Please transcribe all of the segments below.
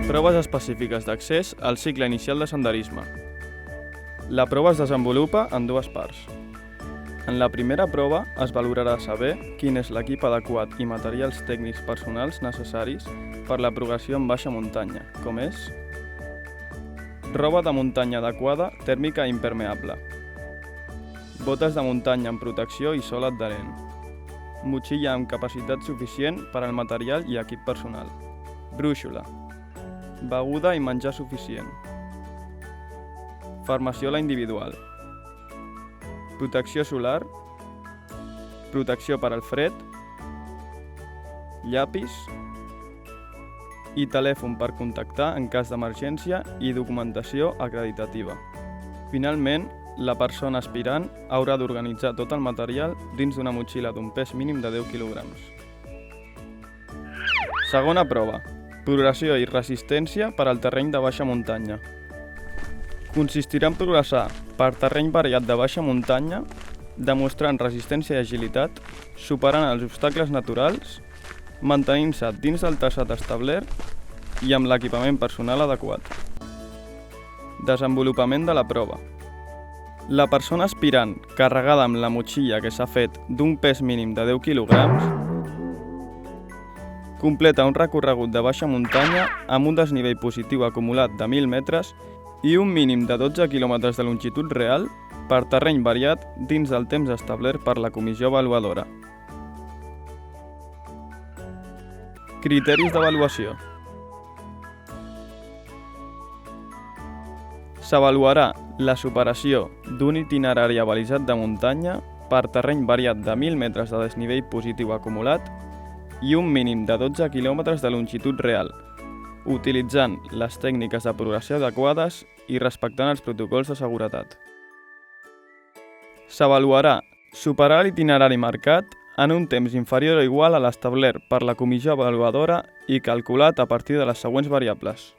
Proves específiques d'accés al cicle inicial de senderisme. La prova es desenvolupa en dues parts. En la primera prova es valorarà saber quin és l'equip adequat i materials tècnics personals necessaris per la progressió en baixa muntanya, com és roba de muntanya adequada, tèrmica i impermeable, botes de muntanya amb protecció i sol adherent, motxilla amb capacitat suficient per al material i equip personal, brúixola, beguda i menjar suficient, farmaciola individual, protecció solar, protecció per al fred, llapis i telèfon per contactar en cas d'emergència i documentació acreditativa. Finalment, la persona aspirant haurà d'organitzar tot el material dins d'una motxilla d'un pes mínim de 10 kg. Segona prova. Progressió i resistència per al terreny de baixa muntanya. Consistirà en progressar per terreny variat de baixa muntanya, demostrant resistència i agilitat, superant els obstacles naturals, mantenint-se dins del traçat establert i amb l'equipament personal adequat. Desenvolupament de la prova. La persona aspirant, carregada amb la motxilla que s'ha fet d'un pes mínim de 10 kg, completa un recorregut de baixa muntanya amb un desnivell positiu acumulat de 1.000 metres i un mínim de 12 km de longitud real per terreny variat dins del temps establert per la comissió avaluadora. Criteris d'avaluació. S'avaluarà la superació d'un itinerari abalisat de muntanya per terreny variat de 1.000 metres de desnivell positiu acumulat i un mínim de 12 km de longitud real, utilitzant les tècniques de progressió adequades i respectant els protocols de seguretat. S'avaluarà superar l'itinerari marcat en un temps inferior o igual a l'establert per la comissió avaluadora i calculat a partir de les següents variables.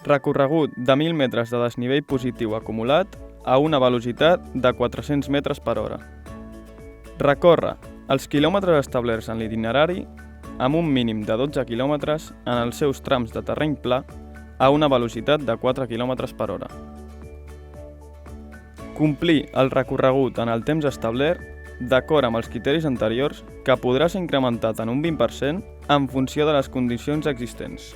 Recorregut de 1.000 metres de desnivell positiu acumulat a una velocitat de 400 metres per hora. Recórrer els quilòmetres establerts en l'itinerari amb un mínim de 12 quilòmetres en els seus trams de terreny pla a una velocitat de 4 km per hora. Complir el recorregut en el temps establert d'acord amb els criteris anteriors que podrà ser incrementat en un 20% en funció de les condicions existents.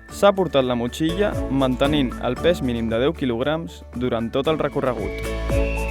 S'ha portat la motxilla mantenint el pes mínim de 10 kg durant tot el recorregut.